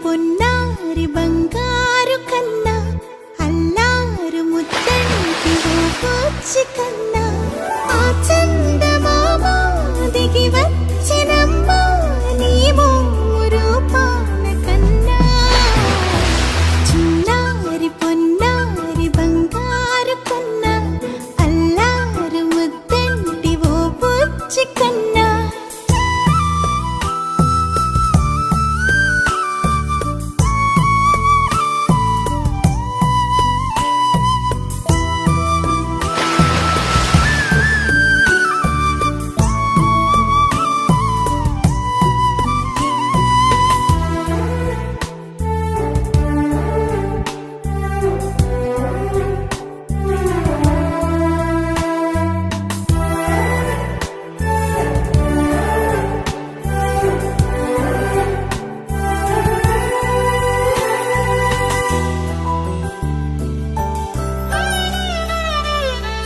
పొన్నారి బంగారు కన్నా అల్లారు ముద్దంటి వచ్చి కన్నా ఆ చందమామ దిగి వచ్చినమ్మా నీ రూపాన కన్నా చిన్నారి పొన్నారి బంగారు కన్నా అల్లారు ముద్దంటి వచ్చి కన్నా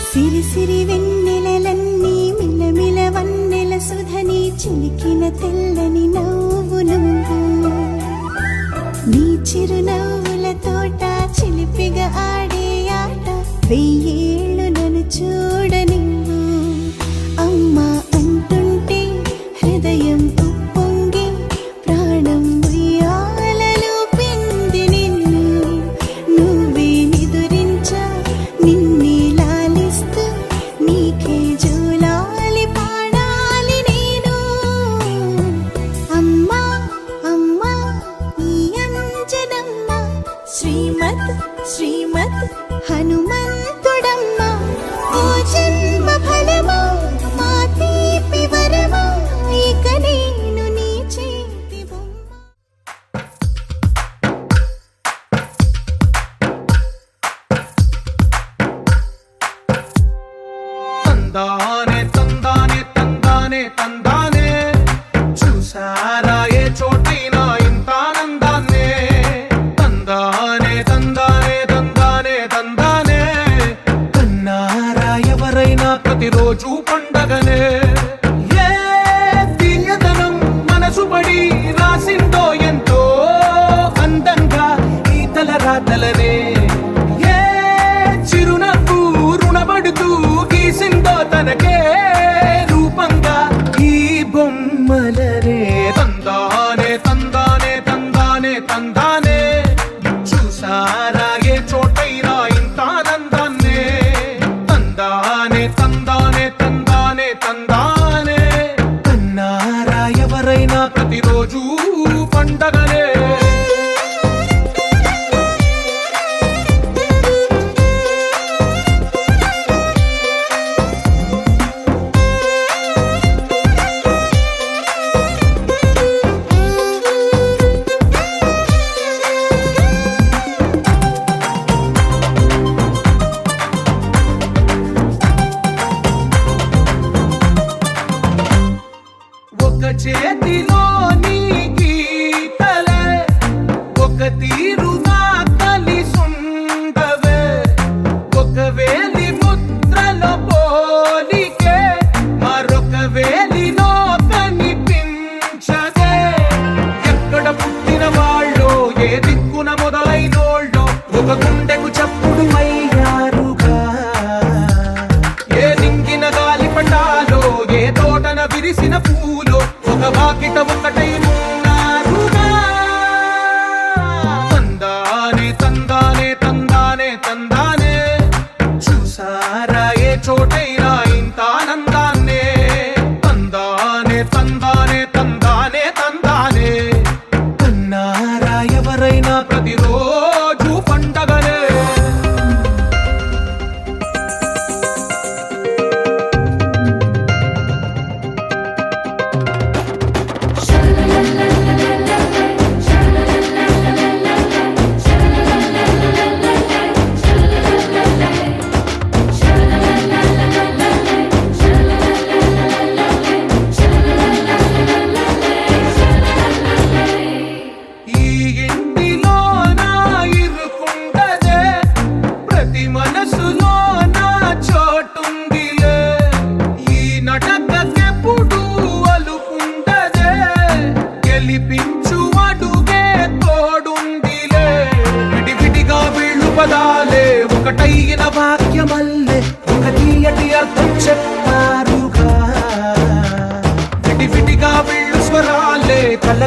సిరి సిరి వెన్నెలలన్నీ మిలమిల వన్నెల సుధని చిలికిన తెల్లని నవ్వు నువ్వు నీ చిరునవ్వుల తోట చిలిపిగా ఆడే ఆట వెయ్యేళ్ళు నన్ను చూడనివ్వు అమ్మా అంటుంటే హృదయం ఉప్పొంగి ప్రాణం ఉయ్యాలలో పిండి నిన్ను నువ్వే నిదురించా నిన్నే నీకే జూలాలి పాడాలి నేను అమ్మా అమ్మా ఈ అంజనమ్మ శ్రీమత్ శ్రీమత్ హనుమంతుడమ్మ ఓ జన్మ ఫలమా మా తీపి వరమా ఇక నేను నీ చేతి బొమ్మ తందానే తందానే తందానే తందానే చూసారా ఏ చోటైనా ఇంత ఆనందాన్నే తందానే తందానే తందానే తందానే కన్నారా ఎవరైనా ప్రతిరోజు పండగనే ఏ తీయదనం మనసు పడి రాసిందో ఎంతో అందంగా ఈ తలరాతలనే ఏ చిరునవ్వు రుణపడుతూ గీసిందో తనకే రూపంగా ఈ బొమ్మలనే తందానే తందానే తందానే తందానే చూసారా ఏ చోటైనా ఇంత ఆనందాన్నే తందానే తందానే తందానే తందానే కన్నారా ఎవరైనా ప్రతిరోజు పండగనే ఒక చేతిలో నీ గీతలే ఒక తీరుగా కలిసుండవే ఒక వేలి ముద్రలో పోలికే మరొక వేలిలో కనిపించదే ఎక్కడ పుట్టిన వాళ్ళో ఏ దిక్కున మొదలైనోళ్ళో ఒక గుండెకు చప్పుడు అయ్యారుగా ఏ నింగిన గాలి పటాలో ఏ తోటన విరిసిన పూలో ఒక వాకిట ఒకటై ఉన్నారుగా తందానే తందానే తందానే తందానే చూసారా ఏ చోటైనా ఇంత ఆనందాన్నే తందానే తందానే తందానే తందానే కన్నారా ఎవరైనా ప్రతిరోజు పండగనే శరణ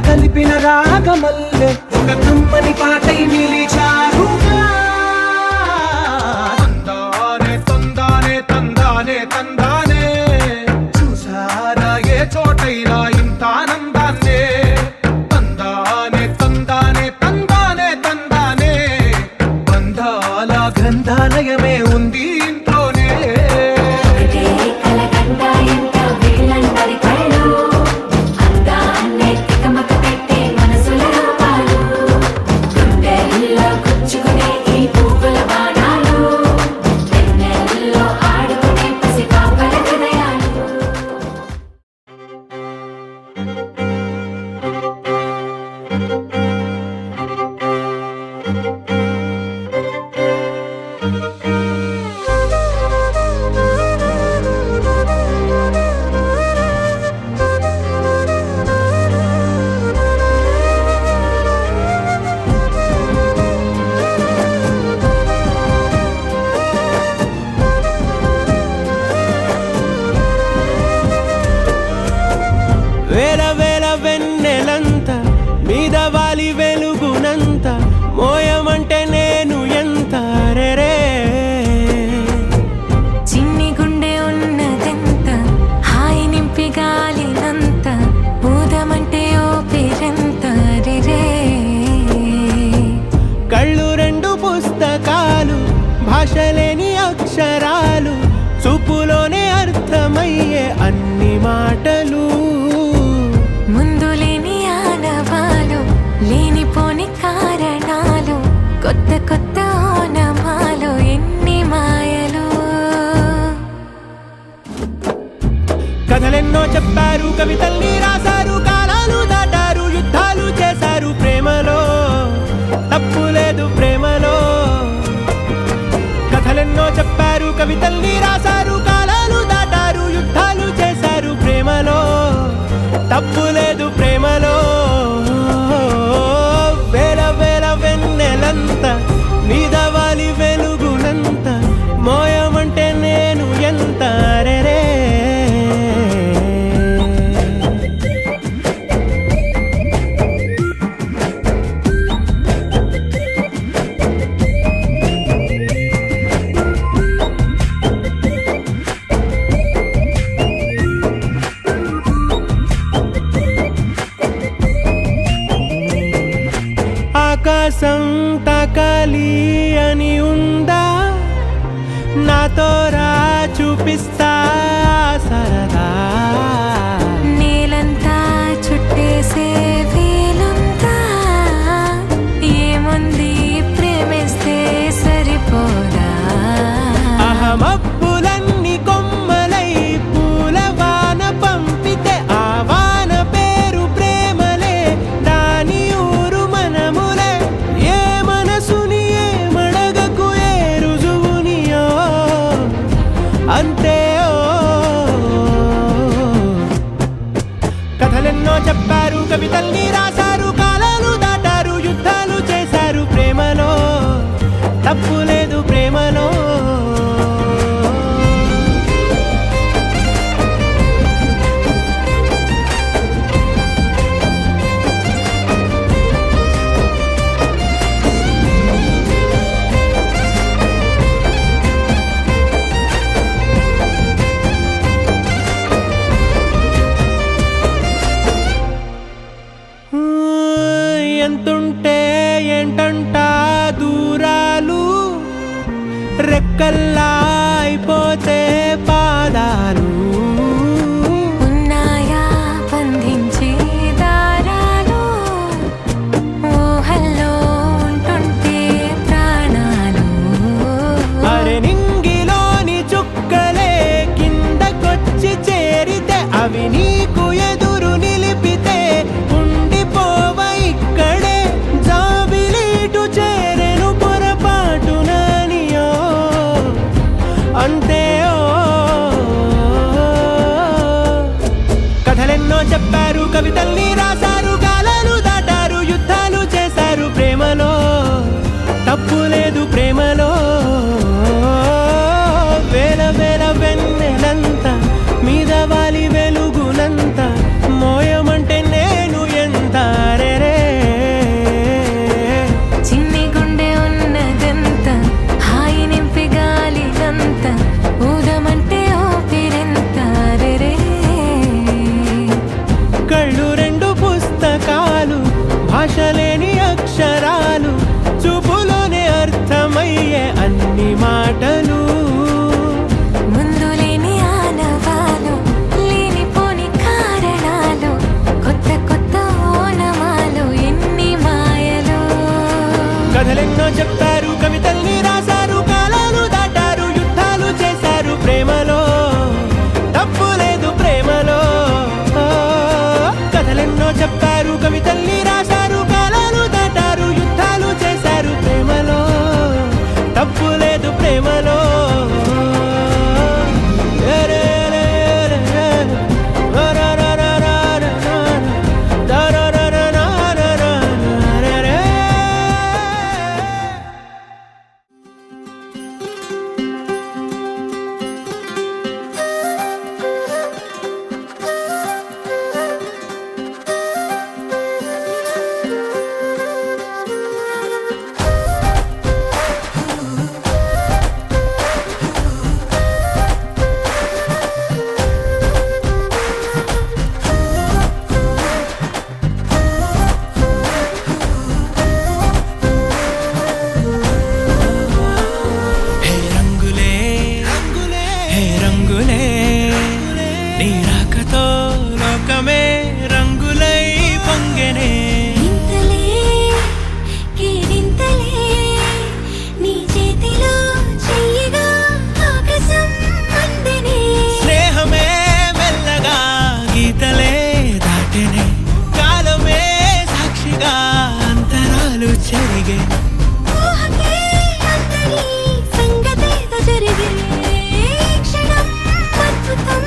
కలిపిన రాగమల్లె ఒక కమ్మని పాటై నిలిచారుగా. తందానే తందానే తందానే తందానే చూసారా ఏ చోటైనా ఇంత ఆనందాన్నే. తందానే తందానే తందానే తందానే బంధాల గ్రంథాలయమే ఉంది ఇంట్లోనే. వేల వేల వెన్నెలంత మీద వాలి వెలుగునంత మోయమంటే నేను ఎంత రే. చిన్ని గుండె ఉన్నదెంత హాయి నింపి గాలినంత ఊదమంటే ఓపిరెంత రే. కళ్ళు రెండు పుస్తకాలు భాషలేని అక్షరాలు చూపులోనే అర్థమయ్యే అన్ని మాటలు. ముందు లేని ఆనవాలు లేనిపోని కారణాలు కొత్త కొత్త ఓనమాలు ఎన్ని మాయలు. కథలెన్నో చెప్పారు కవితల్ని రాశారు కాలాలు దాటారు యుద్ధాలు చేశారు ప్రేమలో తప్పు లేదు ప్రేమలో. కథలెన్నో చెప్పారు కవితల్ని రాశారు కాలాలు దాటారు యుద్ధాలు చేశారు ప్రేమలో తప్పు లేదు ప్రేమలో. వేల వేల వెన్నెలంత మీద వాలి వెలుగునంత మోయమంటే నేను ఎంత రే. ఆకాశం తాకాలి అని ఉందా నాతో రా చూపిస్తా సరదా. నేలంతా చుట్టేసే వీలుందా ఏముంది ప్రేమిస్తే సరిపోదా. అహమప్పులన్నీ కొమ్మలై పూల వాన పంపితే ఆ వాన పేరు ప్రేమలే దాని ఊరు మనములే. ఏ మనసుని ఏ మడగకు ఏ రుజువునియో అంతే. కథలెన్నో చెప్పారు కవితల్ని రాశారు కాలాలు దాటారు యుద్ధాలు చేశారు ప్రేమలో తప్పు లేదు ప్రేమలో. ఎంతుంటే ఏంటంట దూరాలు రెక్కల్లా అయిపోతే పాదాలు. ఉన్నాయా బంధించే దారాలు ఊహల్లో ఉంటుంటే ప్రాణాలు. అరే నింగిలోని చుక్కలే కిందకొచ్చి చేరితే అవి నీకు ఎదురు నిలిపితే ఉండిపోవ ఇక్కడే జాబిలీటు చేరెను పొరపాటుననియో అంతే. కథలెన్నో చెప్పారు కవితల్ని రాశారు కాలాలు దాటారు యుద్ధాలు చేశారు ప్రేమలో తప్పు లేదు ప్రేమలో. వేల వేల వెన్నెలంత మీద వాలి వెలుగునంత మోయమంటే నేను ఎంత రాకతో లోకమే రంగులై పొంగెనే ఇంతలే కేరింతలే నీ చేతిలో చెయ్యగా ఆకాశం అందెనే స్నేహమే మెల్లగా గీతలే దాటెనే కాలమే సాక్షిగా అంతరాలు చెరిగే ఊహకే అందరి సంగతేదో జరిగే ఈ క్షణం అద్భుతం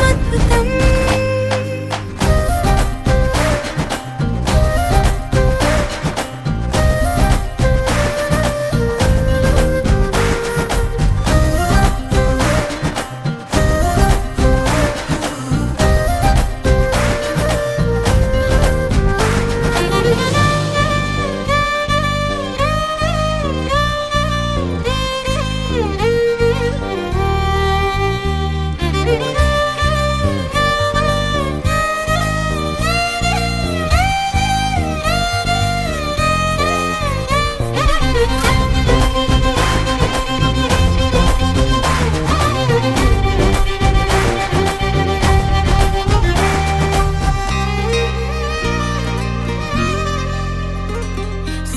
అద్భుతం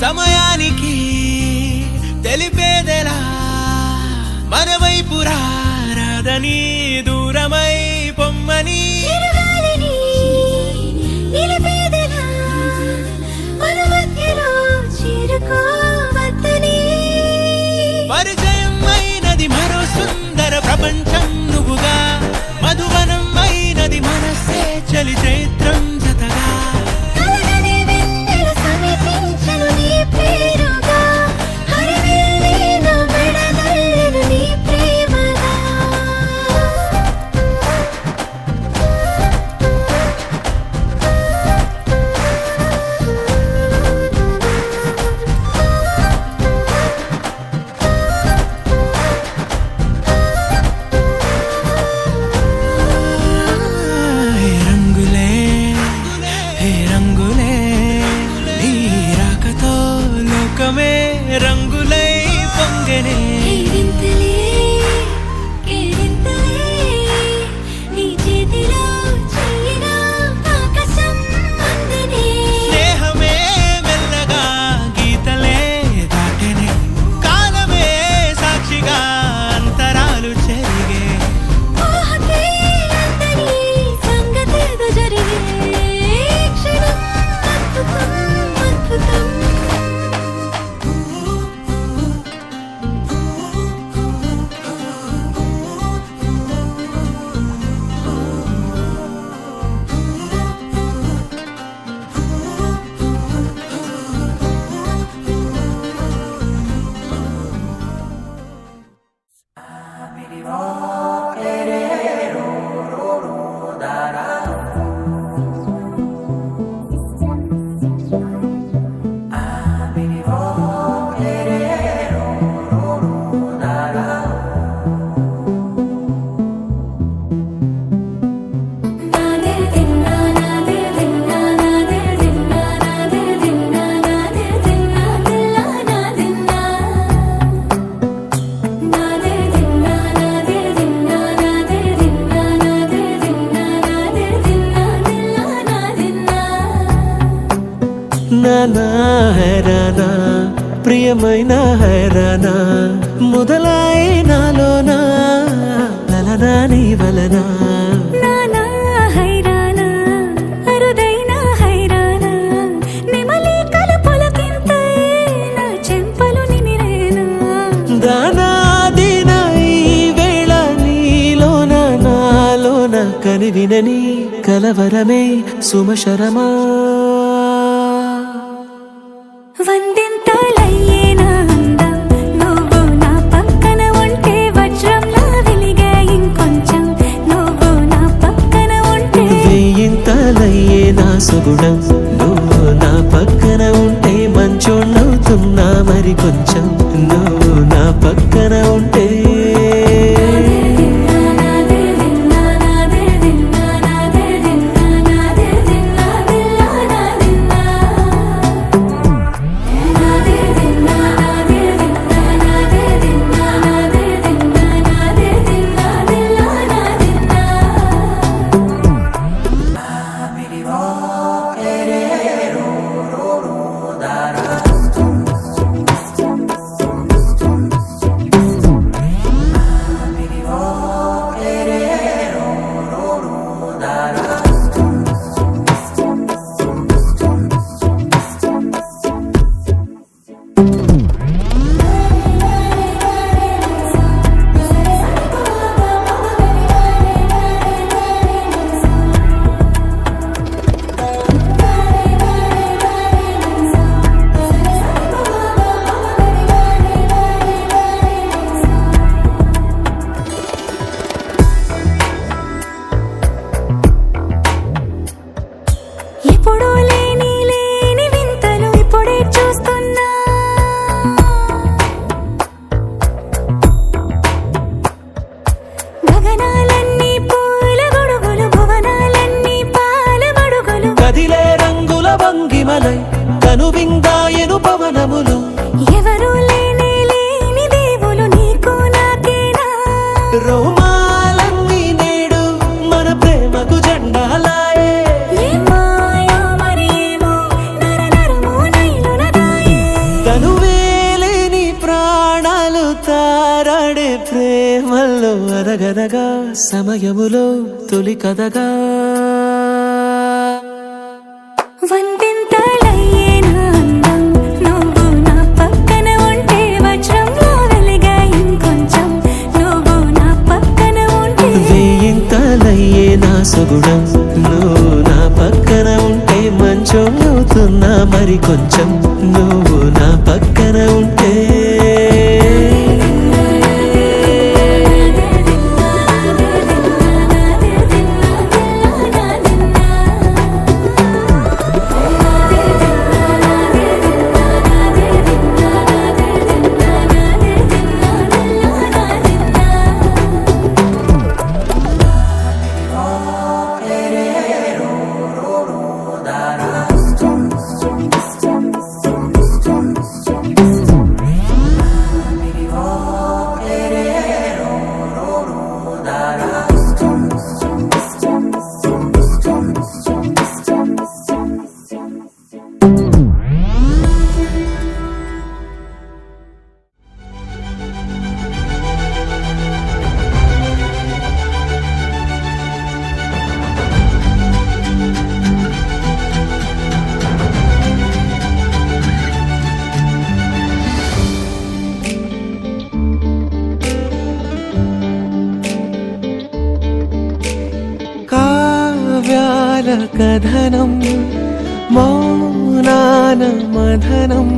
సమయానికి తెలిపేదెలా మన వైపు రాదని దూరమై పొమ్మని చిరుగాలిని నిలిపేదెలా మన మధ్యలో చేరుకోవద్దని పరిచయం అయినది మరో సుందర ప్రపంచం నువ్వుగా మధువనం అయినది మనస్సే చలి చైత్రం జతగా కలగని వెన్నెల సమీపించను నీ పేరుగా హరివిల్లేను విడదల్లెను నీ ప్రేమగా హే రంగులే హే రంగులే నీ రాకతో లోకమే రంగులై పొంగెనే కేరింతలే కేరింతలే నీ చేతిలో చెయ్యగా ఆకాశం అందెనే స్నేహమే మెల్లగా గీతలే దాటెనే కాలమే సాక్షిగా అంతరాలు చెరిగే ఊహకే అందరి సంగతేదో జరిగే ఈ క్షణం అద్భుతం అద్భుతం నాదే దిన్నా నాదే దిన్నా నాదే దిన్నా నాదే దిన్నా నాదే దిన్నా దిల్లా నాదిన్నా నాదే దిన్నా నాదే దిన్నా నాదే దిన్నా నాదే దిన్నా నాదే దిన్నా దిల్లా నాదిన్నా నానా హైరానా ప్రియమైన హైరానా మొదలాయి నాలోనా లలనా నీ వలనా నానా హైరానా అరుదైన హైరానా నెమలి కలుపులకింతై నా చెంపలు నిమిరేనా దానాదిన ఈ వేళ నీలోన నాలోన కనివినని కలవరమే సుమశరమా వందింతలయ్యేనా అందం నువ్వు నా పక్కన ఉంటే వజ్రంలా వెలిగే ఇంకొంచెం నువ్వు నా పక్కన ఉంటే వెయ్యింతలయ్యే నా సుగుణం నువ్వు నా పక్కన ఉంటే మంచోళ్ళవుతున్నా మరి కొంచెం నువ్వు నా పక్కన ఉంటే నాదే దిన్నా నాదే దిన్నా నాదే దిన్నా నాదే దిన్నా దిల్లా నాదిన్నా నాదే దిన్నా నాదే దిన్నా నాదే దిన్నా నాదే దిన్నా నాదే దిన్నా దిల్లా నాదిన్నా తను విందాయను పవనములు ఎవరు లేని దేవులు నీకు నాకేనా రోమాలన్నీ నేడు మన ప్రేమకు జెండాలాయే ఏ మాయో మరి ఏమో నరనరమో నైలున దాయే తను వేలేని ప్రాణాలు తారాడే ప్రేమల్లో అదగదగా సమయములో తొలి కథగా వందింతలయ్యేనా అందం నువ్వు నా పక్కన ఉంటే వజ్రంలో వెలిగా ఇంకొంచెం నువ్వు నా పక్కన ఉంటే వేయింతలయ్యే నా సొగుడం నువ్వు నా పక్కన ఉంటే మంచం అవుతున్నా మరి కొంచెం నువ్వు నా పక్కన ఉంటే కావ్యాల కథనం మౌనాన మధనం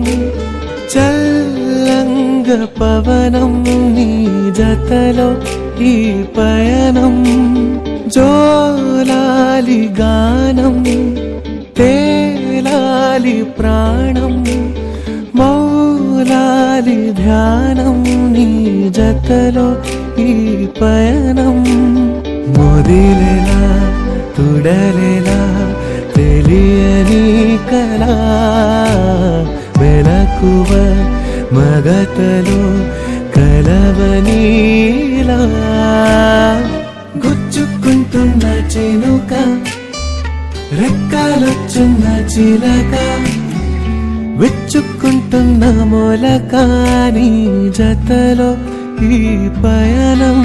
చల్లంగ పవనం నీ జతలో ఈ పయనం జోలాలి గానం తేలాలి ప్రాణం మౌలాలి ధ్యానం నీ జతలో ఈ పయనం మొదిలేలా తుడలేలా తెలియని కళా వెలకువ మగతలో కలవనీలా గుచ్చుకుంటున్న చినుక రెక్కలొచ్చున్న చిలక విచ్చుకుంటున్న మొలకాని జతలో ఈ పయనం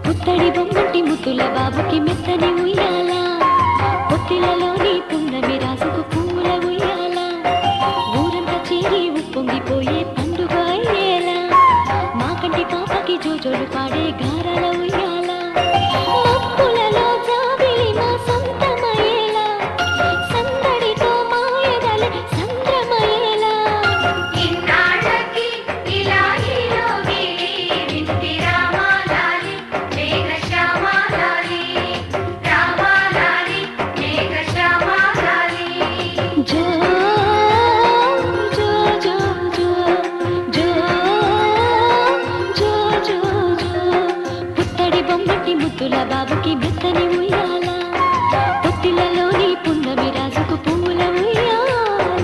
పుత్తడి బొమ్మటి ముత్తుల బాబుకి మెత్తని ఉయ్యాల పొత్తిలలోని పున్నమి రాసుకు పూల ఉయ్యాల ఊరంతా చేరి ఉప్పొంగిపోయే పండుగ అయ్యేలా మా కంటి పాపకి జోజోలు పాడే గారాల ఉయ్యాల మప్పులలో జాబిలి మా సొంతమయ్యేలా సందడితో మాయదలే సంద్రమయ్యేలా ఇన్నాళ్ళకి ఇలా ఈలోగి వింటి రామాలాలి మేఘశ్యామాలాలి రామాలాలి మేఘశ్యామాలాలి జో జో జో జో జో జో జో జో పుత్తడి బొమ్మటి ముత్తుల బాబుకి మెత్తని ఉయ్యాల పొత్తిలలోని పున్నమి రాసుకు పూల ఉయ్యాల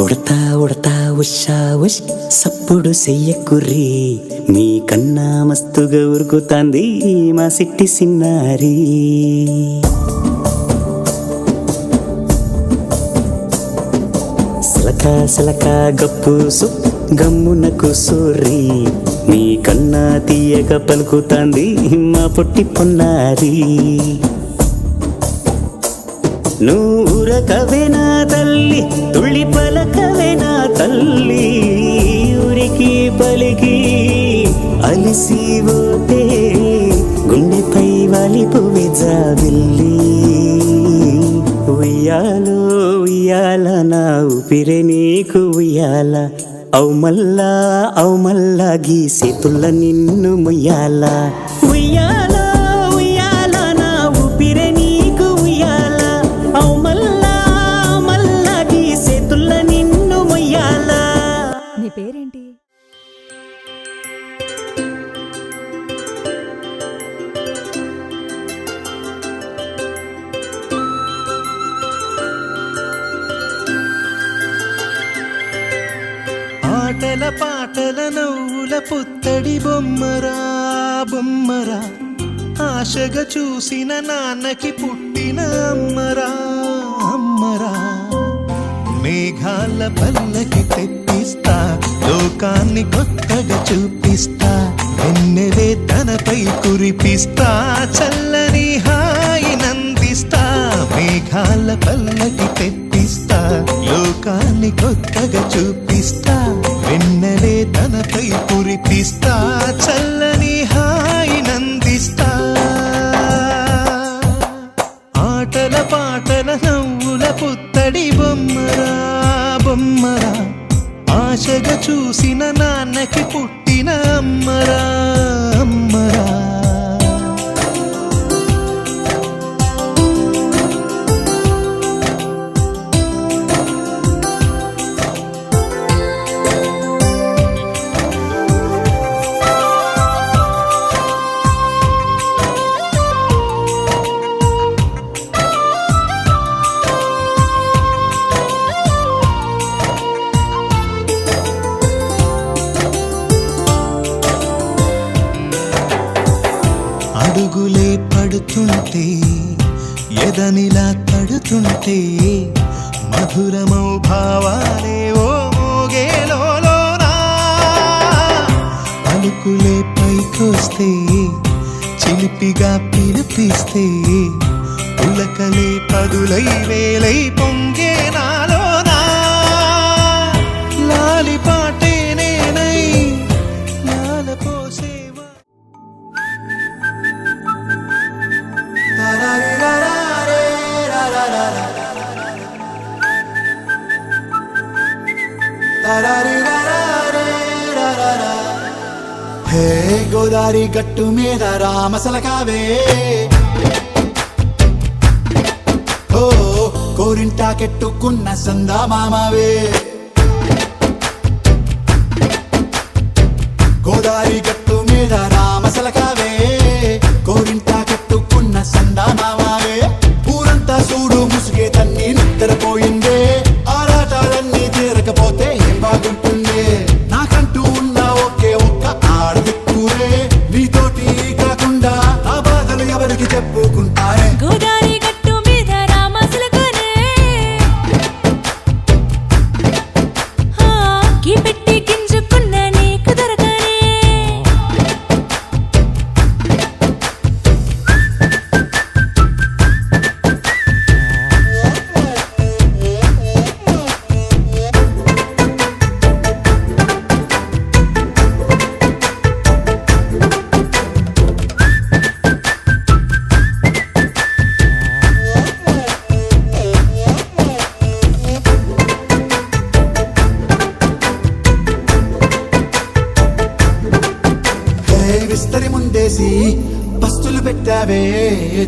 ఉడతా ఉడతా ఉషా ఉష్ సప్పుడు చెయ్యకుర్రి మీ కన్నా మస్తుగా ఉరుకుతాంది మా సిట్టి సిన్నారి సిలక సిలక గప్పుసు గమ్మున కూసోర్రి మీ కన్నా తీయక పలుకుతాంది మా పొట్టి పొన్నారి నూరకవేనా తల్లి తుళ్ళి పలకవేనా తల్లి ఊరికి పలికి అలిసిపోతే గుండెపై వాలిపోవే జాబిల్లి ఉయ్యాలో ఉయ్యాల నా ఊపిరే నీకు ఉయ్యాల అవు మల్లా గీసేతుల్ల నిన్ను ముయ్యాల ఉయ్యాల ఉయ్యాల నా ఊపిరే నీకు ఉయ్యాల అవు మల్లా గీసేతుల్ల నిన్ను ముయ్యాల. నీ పేరేంటి? ఆటల పాటల నవ్వుల పుత్తడి బొమ్మరా బొమ్మరా ఆశగా చూసిన నాన్నకి పుట్టిన అమ్మరా అమ్మరా మేఘాల పల్లకి తెప్పిస్తా లోకాన్ని కొత్తగా చూపిస్తా వెన్నెలే తనపై కురిపిస్తా చల్లని హాయి నందిస్తా మేఘాల పల్లకి తెప్పిస్తా లోకాన్ని కొత్తగా చూపిస్తా వెన్నెలే తనపై కురిపిస్తా చల్లని హాయి నందిస్తా ఆటల పాటల నవ్వుల పుత్తడి బొమ్మరా బొమ్మరా ఆశగా చూసిన నాన్నకి పుట్టిన అమ్మరా అమ్మరా అడుగులే పడుతుంటే ఎదనిలా తడుతుంటే మధురమౌ భావాలే ఓ మోగేలోనా పలుకులే పైకొస్తే చిలిపిగా పిలిపిస్తే పులకలే పదులై వేలై పొంగే నాలోనా లాలి పాటే నేనై లాలపోసేవా హే గోదారి గట్టు మీద రామసలకావే ఓ కోరింటా కెట్టుకున్న సందా మామవే గోదారి గట్టు మీద రామసలకావే కోరింటా కెట్టుకున్న సందా మామవే ఊరంతా చూడు ముసుగే తన్ని నిద్రపోయిందే ఆరాటాలన్నీ తీరకపోతే ఏం బాగుంటుందే నాకంటూ ఉన్న ఒకే ఒక్క ఆడదిక్కురే నీతోటి కాకుండా ఆ బాధలు ఎవరికి చెప్పుకుంటారే గోదారి గట్టు మీద రామసులకునే కీ పెట్టి గింజుకున్న నీకు దొరకనే విస్తరి ముందేసి పస్తులు పెట్టావే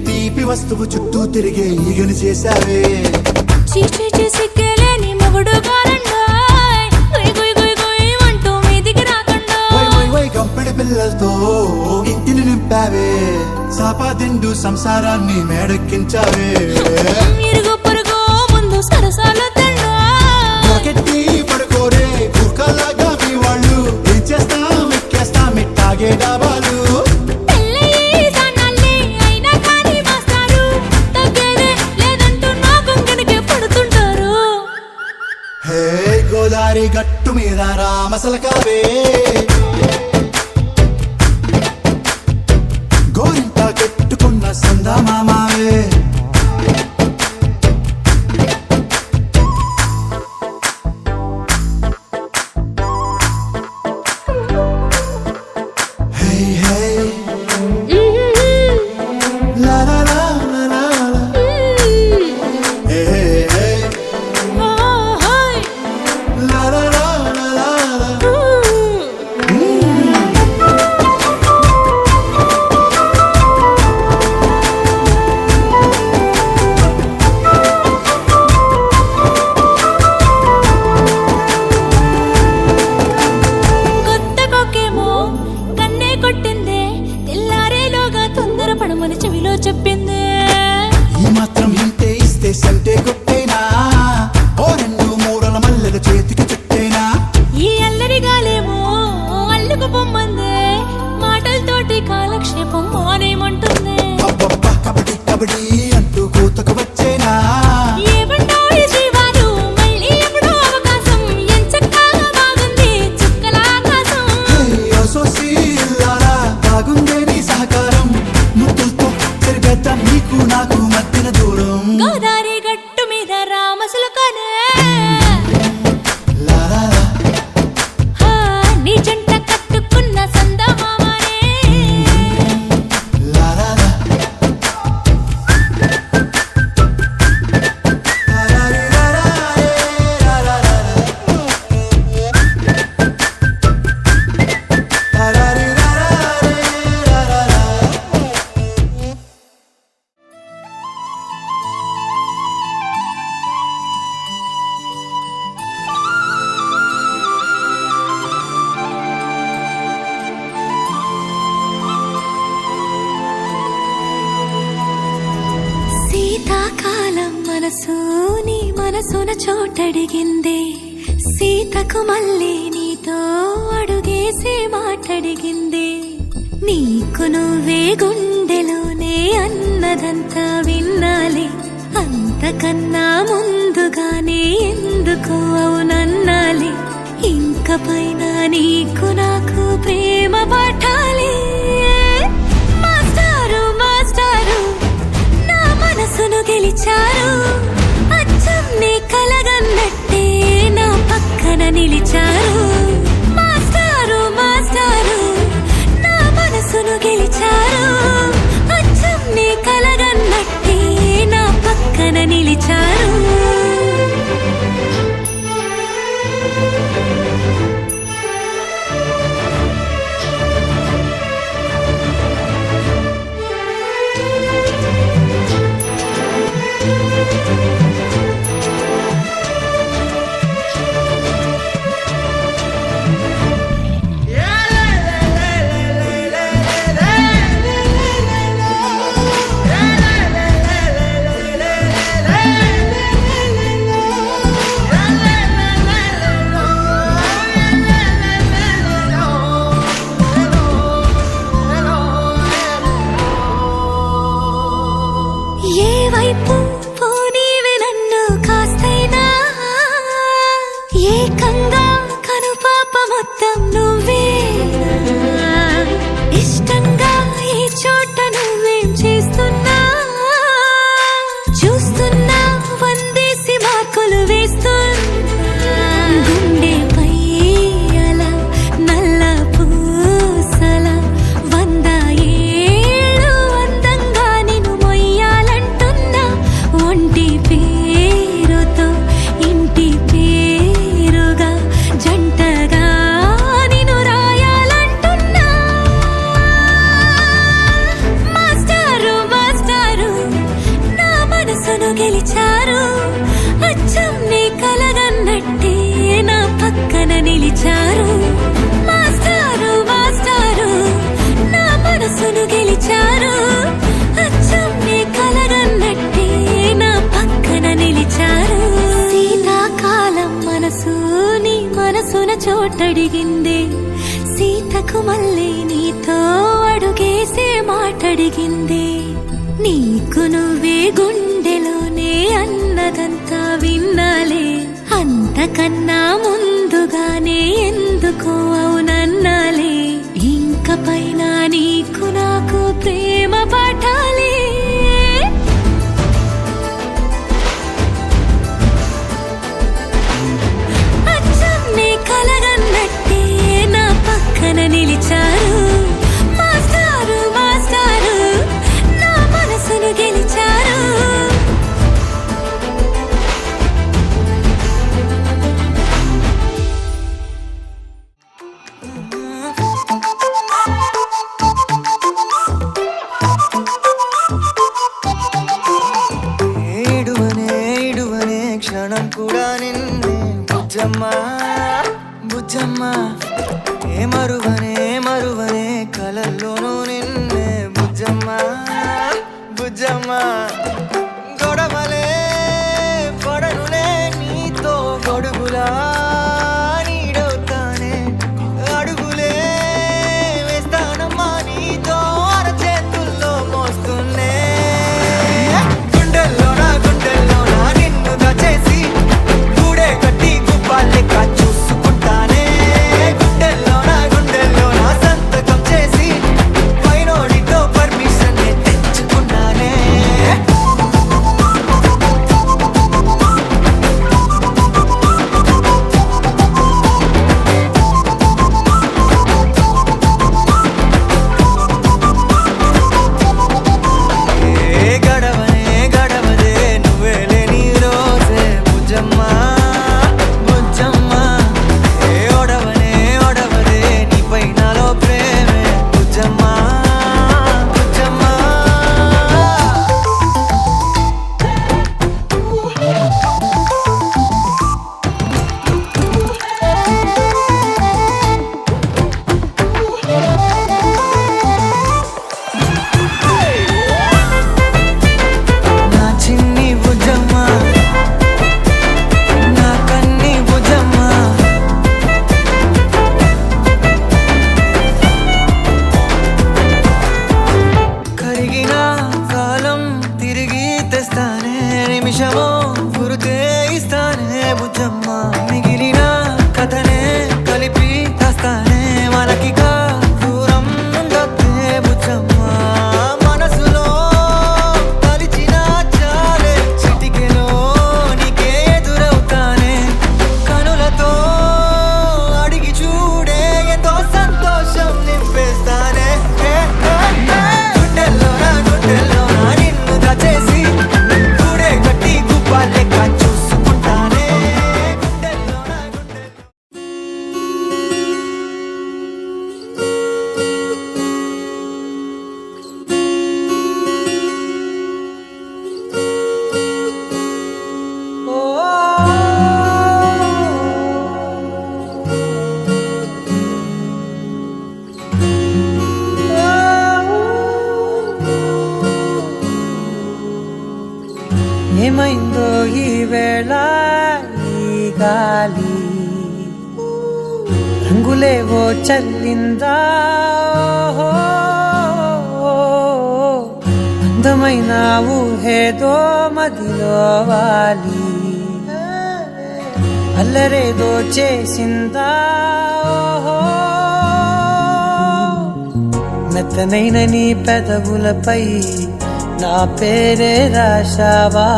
తీపి వస్తువు చుట్టూ తిరిగే ఈగను చేశావే చీచి సిగ్గలేని మొగుడు గారండాయ్ గుయ్ గుయ్ గుయ్ గుయ్ అంటూ మీదికి రాకుండా వై వై వై గంపెడి పిల్లలతో ఇంటిని నింపావే సాపాదిండు సంసారాన్ని మేడెక్కించావే ఇరుగు పొరుగు ముందు సరసాల తండా గట్టి గోదారి గట్టు మీద రామసలకావే గోరింట కట్టుకున్న సందమామావే Hey, hey. La la la la la la. Hey, hey, hey. La la la la la la. కొత్త కొక్కేమో కన్నే కొట్టిందే తెల్లారేలోగా తొందర పడమని చెవిలో చెప్పిందే ఈ మాత్రం హింటే ఇస్తే సంటే కొట్టేనా ఓ రెండు మూరల మల్లెల చేతికి చుట్టేనా ఈ అల్లరి గాలేమో అల్లుకు పొమ్మందే మాటలతోటి కాలక్షేపం మానేమంటుందే అబ్బబ్బా కబడ్డీ కబడ్డీ అంటూ కూతకు వచ్చేనా ఏమంటావు ఈ జీవాలు మళ్ళీ ఎప్పుడో అవకాశం ఎంచక్కా బాగుంది చుక్కల ఆకాశం సోసి ఇల్లారా బాగుందే నీ సహకారం ముద్దులతో సరిపెద్ద నీకు నాకు మధ్యన దూరం గోదారి గట్టు మీద రామసులకనే లా లా లా. నీ జంట కట్టుకున్న సందమామనే La la la. La la la la la la la. La la la la la la. శీతాకాలం మనసు నీ మనసున చోటడిగిందే సీతకు మళ్ళీ నీతో అడుగేసే మాటడిగిందే నీకు నువ్వే గుండెలోనే అన్నదంతా విన్నాలే అంతకన్నా ముందుగానే ఎందుకు అవునన్నాలే ఇంక పైన నీకు నాకు ప్రేమ పాఠాలే మాస్టారు మాస్టారు నా మనసును గెలిచారు అచ్చం నీ కలగన్నట్టే నా పక్కన నిలిచారు మాస్టారు మాస్టారు నా మనసును గెలిచారు అచ్చం నీ కలగన్నట్టే నా పక్కన నిలిచారు ఏ వైపు పోనీవే నన్ను కాస్తైనా ఏకంగా కనుపాప మొత్తం నువ్వే ఇష్టంగా ఈ చోట నువ్వేం చేస్తున్నా చూస్తున్నా వందేసి మార్కులు వేస్తున్నా గుండెపై అలా నల్ల పూసల 100 ఏళ్ళు అందంగా నిన్ను మొయ్యాలంటున్నా ఒంటి పేరుతో ఇంటి పేరుగా జంటగా నిన్ను రాయాలంటున్నా మాస్టారు మాస్టారు నా మనసును గెలిచారు అచ్చం నీ కలగన్నట్టే నా పక్కన నిలిచారు మాస్టారు మాస్టారు నా మనసును గెలిచారు అచ్చం నీ కలగన్నట్టే నా పక్కన నిలిచారు శీతాకాలం మనసు నీ మనసున చోటడిగిందే సీతకు మళ్ళీ నీతో అడుగేసే మాటడిగిందే నీకు నువ్వే గుండెలోనే అన్నదంతా విన్నాలే అంతకన్నా ముందుగానే ఎందుకో అవునన్నాలే ఇంక పైన నీకు నాకు ప్రేమ పాఠాలే అచ్చమ్మే కలగన్నట్టే నా పక్కన నిలిచారు మాస్టారు మాస్టారు నా మనసును గెలిచారు ఏడువనే క్షణం కూడా నిన్నే బుజ్జమ్మా బుజ్జమ్మా ఏ మరువనే కలల్లోనూ నిన్నే బుజ్జమ్మా బుజ్జమ్మా గొడవలే పడనులే నీతో గొడుగులా నీడవుతానే అడుగులే వేస్తానమ్మా నీతో అరచేతుల్లో మోస్తున్నే గుండెల్లోనా నిన్ను దచేసి గూడే కట్టి గుప్పాలెక్క చూసుకుంటానే గుండెల్లోనా సంతకం చేసి పైనోడితో పర్మిషన్ తెచ్చుకున్నానే గడవదే నువ్వే లేని రోజే బుజ్జమ్మా బుజ్జమ్మా ఏ ఒడవదే నీపై నాలో ప్రేమే బుజ్జమ్మా బుజ్జమ్మా నా చిన్ని బుజ్జమ్మా నా కన్ని బుజ్జమ్మా కరిగిన కాలం తిరిగి తెస్తానే నిమిషమో గురుతే ఇస్తానే బుజ్జమ్మా మిగిలిన కథనే కలిపి తెస్తానే మనకిగా దూరం ఉండొద్దే బుజ్జమ్మా మనసులో తలిచిన చాలే చిటికెలో నీకే ఎదురవుతానే కనులతో అడిగి చూడే ఎంతో సంతోషం నింపేస్తానే గుండెల్లోనా నిన్ను దచేసి గూడే కట్టి గుప్పాలెక్క చూసుకుంటానే గుండెల్లోనా ఏమైందో ఈ వేళ ఈ గాలి రంగులేవో చల్లిందా అందమైన ఊహేదో మదిలో వాలి అల్లరేదో చేసిందా మెత్తనైన నీ పెదవులపై నా పేరే రాశావా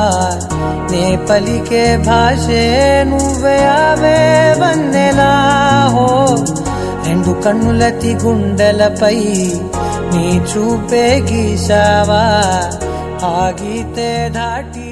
నే పలికే భాషే నువ్వే అవే వన్నెలా హో రెండు కన్నులతి గుండెలపై నీ చూపే గీశావా ఆగితే దాటి